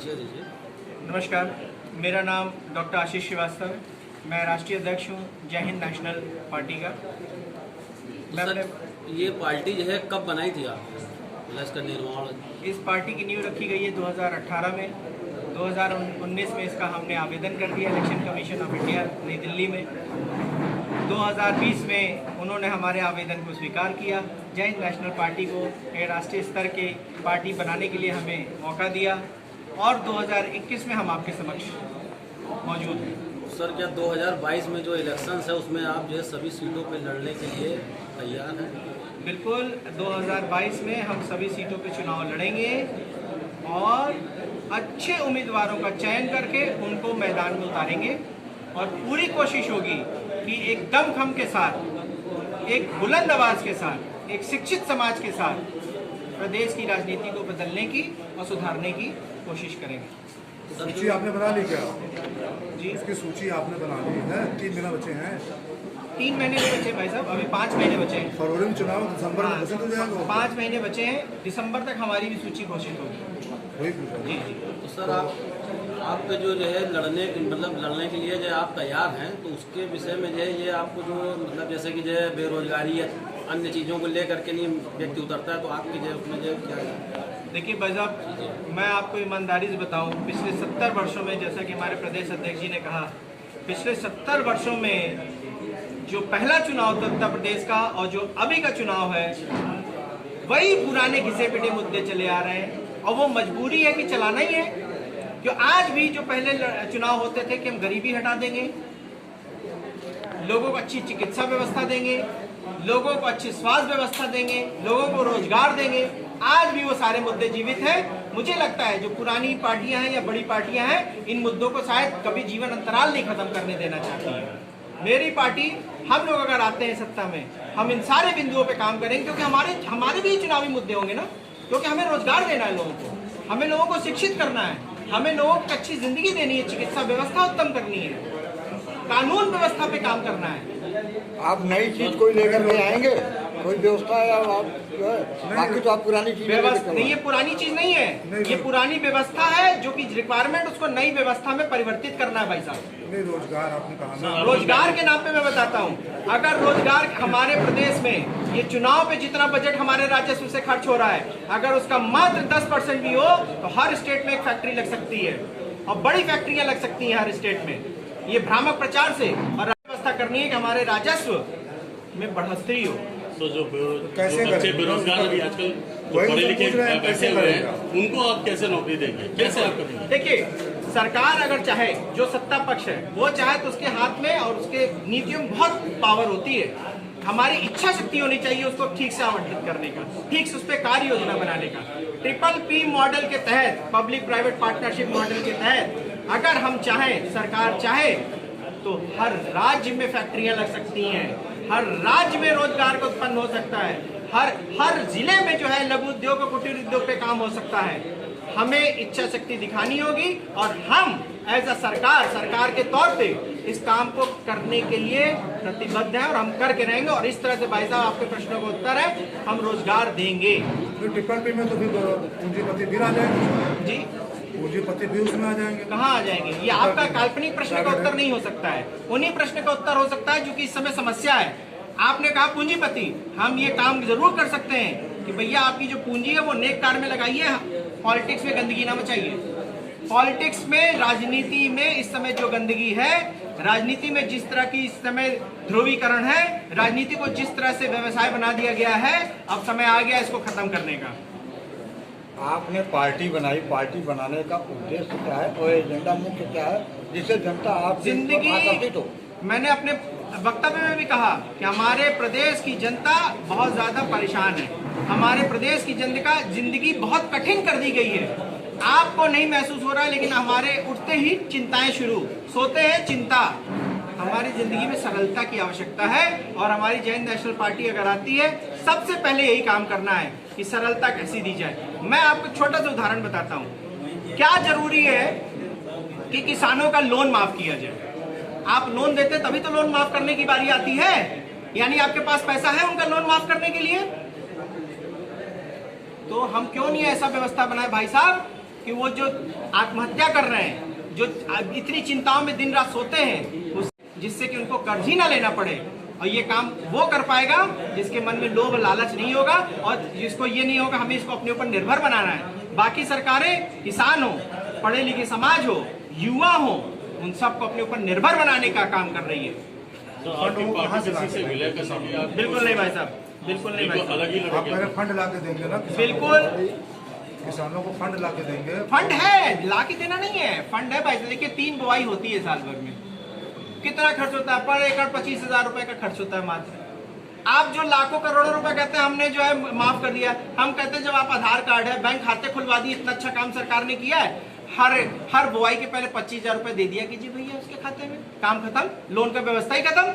परिचय दीजिए। नमस्कार, मेरा नाम डॉक्टर आशीष श्रीवास्तव है। मैं राष्ट्रीय अध्यक्ष हूँ जय हिंद नेशनल पार्टी का। सर, ये पार्टी जो है कब बनाई थी आपने? इसका निर्माण? इस पार्टी की नींव रखी गई है 2018 में। 2019 में इसका हमने आवेदन कर दिया इलेक्शन कमीशन ऑफ इंडिया नई दिल्ली में। 2020 में उन्होंने हमारे आवेदन को स्वीकार किया। जय हिंद नेशनल पार्टी को राष्ट्रीय स्तर के पार्टी बनाने के लिए हमें मौका दिया और 2021 में हम आपके समक्ष मौजूद हैं। सर, क्या 2022 में जो इलेक्शंस है उसमें आप जो है सभी सीटों पे लड़ने के लिए तैयार हैं? बिल्कुल, 2022 में हम सभी सीटों पे चुनाव लड़ेंगे और अच्छे उम्मीदवारों का चयन करके उनको मैदान में उतारेंगे और पूरी कोशिश होगी कि एक दमखम के साथ, एक बुलंद आवाज के साथ, एक शिक्षित समाज के साथ प्रदेश की राजनीति को बदलने की और सुधारने की कोशिश करेंगे। सूची आपने बना ली क्या? जी, इसकी सूची आपने बना ली है? 3 महीने बचे हैं। 3 महीने बचे भाई साहब, अभी 5 महीने बचे हैं। फरवरी में चुनाव, दिसंबर में घोषित हो जाएगा। 5 महीने बचे हैं, दिसंबर तक हमारी भी सूची घोषित होगी। वही पूछा। जी जी। तो सर, आपके जो है लड़ने के लिए जो आप तैयार हैं, तो उसके विषय में जो है ये आपको जो जैसे कि जो है बेरोजगारी या अन्य चीज़ों को लेकर के नहीं व्यक्ति उतरता है, तो आपकी जो उसमें जो क्या है? देखिए भाई साहब, मैं आपको ईमानदारी से बताऊं, पिछले 70 वर्षों में, जैसा कि हमारे प्रदेश अध्यक्ष जी ने कहा, पिछले 70 वर्षों में जो पहला चुनाव था उत्तर प्रदेश का और जो अभी का चुनाव है, वही पुराने घिसे पिटे मुद्दे चले आ रहे हैं और वो मजबूरी है कि चलाना ही है। जो आज भी जो पहले चुनाव होते थे कि हम गरीबी हटा देंगे, लोगों को अच्छी चिकित्सा व्यवस्था देंगे, लोगों को अच्छी स्वास्थ्य व्यवस्था देंगे, लोगों को रोजगार देंगे, आज भी वो सारे मुद्दे जीवित हैं। मुझे लगता है जो पुरानी पार्टियां हैं या बड़ी पार्टियां हैं, इन मुद्दों को शायद कभी जीवन अंतराल नहीं खत्म करने देना चाहती है। मेरी पार्टी, हम लोग अगर आते हैं सत्ता में, हम इन सारे बिंदुओं पे काम करेंगे, क्योंकि हमारे भी चुनावी मुद्दे होंगे ना, क्योंकि हमें रोजगार देना है लोगों को, हमें लोगों को शिक्षित करना है, हमें लोगों को अच्छी जिंदगी देनी है, चिकित्सा व्यवस्था उत्तम करनी है, कानून व्यवस्था पे काम करना है। आप नई चीज कोई लेकर के आएंगे, कोई व्यवस्था है? आप जो है बाकी तो आप पुरानी चीज व्यवस्था नहीं, ये पुरानी चीज नहीं है, ये पुरानी व्यवस्था है जो कि रिक्वायरमेंट, उसको नई व्यवस्था में परिवर्तित करना है भाई साहब। नहीं, रोजगार आपने कहा ना। रोजगार के नाम पे मैं बताता हूँ, अगर रोजगार हमारे प्रदेश में, ये चुनाव पे जितना बजट हमारे राजस्व से खर्च हो रहा है, अगर उसका मात्र 10% भी हो तो हर स्टेट में एक फैक्ट्री लग सकती है और बड़ी फैक्ट्रियां लग सकती हैं हर स्टेट में। ये भ्रामक प्रचार से और व्यवस्था करनी है कि हमारे राजस्व में बढ़ोतरी हो। तो जो कैसे बच्चे बेरोजगार अभी आजकल पढ़े लिखे बैठे हुए हैं, उनको आप कैसे नौकरी देंगे, कैसे आप करेंगे? देखिए, सरकार अगर चाहे, जो सत्ता पक्ष है वो चाहे, तो उसके हाथ में और उसके नीतियों में बहुत पावर होती है। हमारी इच्छा शक्ति होनी चाहिए उसको ठीक से आवंटित करने का, ठीक से उस पर कार्य योजना बनाने का। PPP मॉडल के तहत, पब्लिक प्राइवेट पार्टनरशिप मॉडल के तहत, अगर हम चाहें, सरकार चाहे, तो हर राज्य में फैक्ट्रियां लग सकती हैं, हर राज्य में रोजगार का उत्पन्न हो सकता है, हर जिले में जो है लघु उद्योग और कुटीर उद्योग पे काम हो सकता है। हमें इच्छा शक्ति दिखानी होगी और हम एज अ सरकार के तौर पे इस काम को करने के लिए प्रतिबद्ध हैं और हम करके रहेंगे। और इस तरह से भाई साहब, आपके प्रश्नों का उत्तर है, हम रोजगार देंगे। PPP में तो फिर पूंजीपति भी आ जाएंगे जी, पूंजीपति भी उसमें आ जाएंगे। कहाँ आ जाएंगे? ये आपका काल्पनिक प्रश्न का उत्तर नहीं हो सकता है, उन्हीं प्रश्न का उत्तर हो सकता है जो कि इस समय समस्या है। आपने कहा पूंजीपति, हम ये काम जरूर कर सकते हैं कि भैया आपकी जो पूंजी है वो नेक कार्य में लगाइए, पॉलिटिक्स में गंदगी ना मचाइए। पॉलिटिक्स में, राजनीति में इस समय जो गंदगी है, राजनीति में जिस तरह की इस समय ध्रुवीकरण है, राजनीति को जिस तरह से व्यवसाय बना दिया गया है, अब समय आ गया इसको खत्म करने का। आपने पार्टी बनाई, पार्टी बनाने का उद्देश्य क्या है और एजेंडा मुख्य क्या है, जिससे जनता आप जिंदगी, आकर्षित हो? मैंने अपने वक्तव्य में भी कहा कि हमारे प्रदेश की जनता बहुत ज्यादा परेशान है, हमारे प्रदेश की जनता जिंदगी बहुत कठिन कर दी गई है। आपको नहीं महसूस हो रहा है, लेकिन हमारे उठते ही चिंताएं शुरू, सोते हैं चिंता। हमारी जिंदगी में सरलता की आवश्यकता है और हमारी जय हिंद नेशनल पार्टी अगर आती है, सबसे पहले यही काम करना है कि सरलता कैसी दी जाए। मैं आपको छोटा सा उदाहरण बताता हूँ। क्या जरूरी है कि किसानों का लोन माफ किया जाए? आप लोन देते तभी तो लोन माफ करने की बारी आती है, यानी आपके पास पैसा है उनका लोन माफ करने के लिए। तो हम क्यों नहीं ऐसा व्यवस्था बनाए भाई साहब कि वो जो आत्महत्या कर रहे हैं, जो इतनी चिंताओं में दिन रात सोते हैं, जिससे कि उनको कर्ज ही ना लेना पड़े। और ये काम वो कर पाएगा जिसके मन में लोभ लालच नहीं होगा और जिसको ये नहीं होगा हमें इसको अपने ऊपर निर्भर बनाना है। बाकी सरकारें किसान हो, पढ़े लिखे समाज हो, युवा हो, उन सबको अपने ऊपर निर्भर बनाने का काम कर रही है। तो आपकी पार्टी किसी से मिले कभी आप? बिल्कुल नहीं भाई साहब, बिल्कुल नहीं भाई साहब। अलग ही आप लड़के पहले फंड ला के देंगे ना बिल्कुल किसानों को फंड ला के देंगे। फंड है, ला के देना नहीं है, फंड है भाई। देखिए 3 बुआई होती है साल भर में, कितना खर्च होता है? पर एकड़ 25,000 रुपए का खर्च होता है मात्र। आप जो लाखों करोड़ों रुपए कहते हैं हमने जो है माफ कर दिया, हम कहते हैं जब आप आधार कार्ड है, बैंक खाते खुलवा दिए, इतना अच्छा काम सरकार ने किया है। हर बुआई के पहले 25,000 रुपए दे दिया कीजिए भैया उसके खाते में, काम खत्म, लोन का व्यवस्था ही खत्म।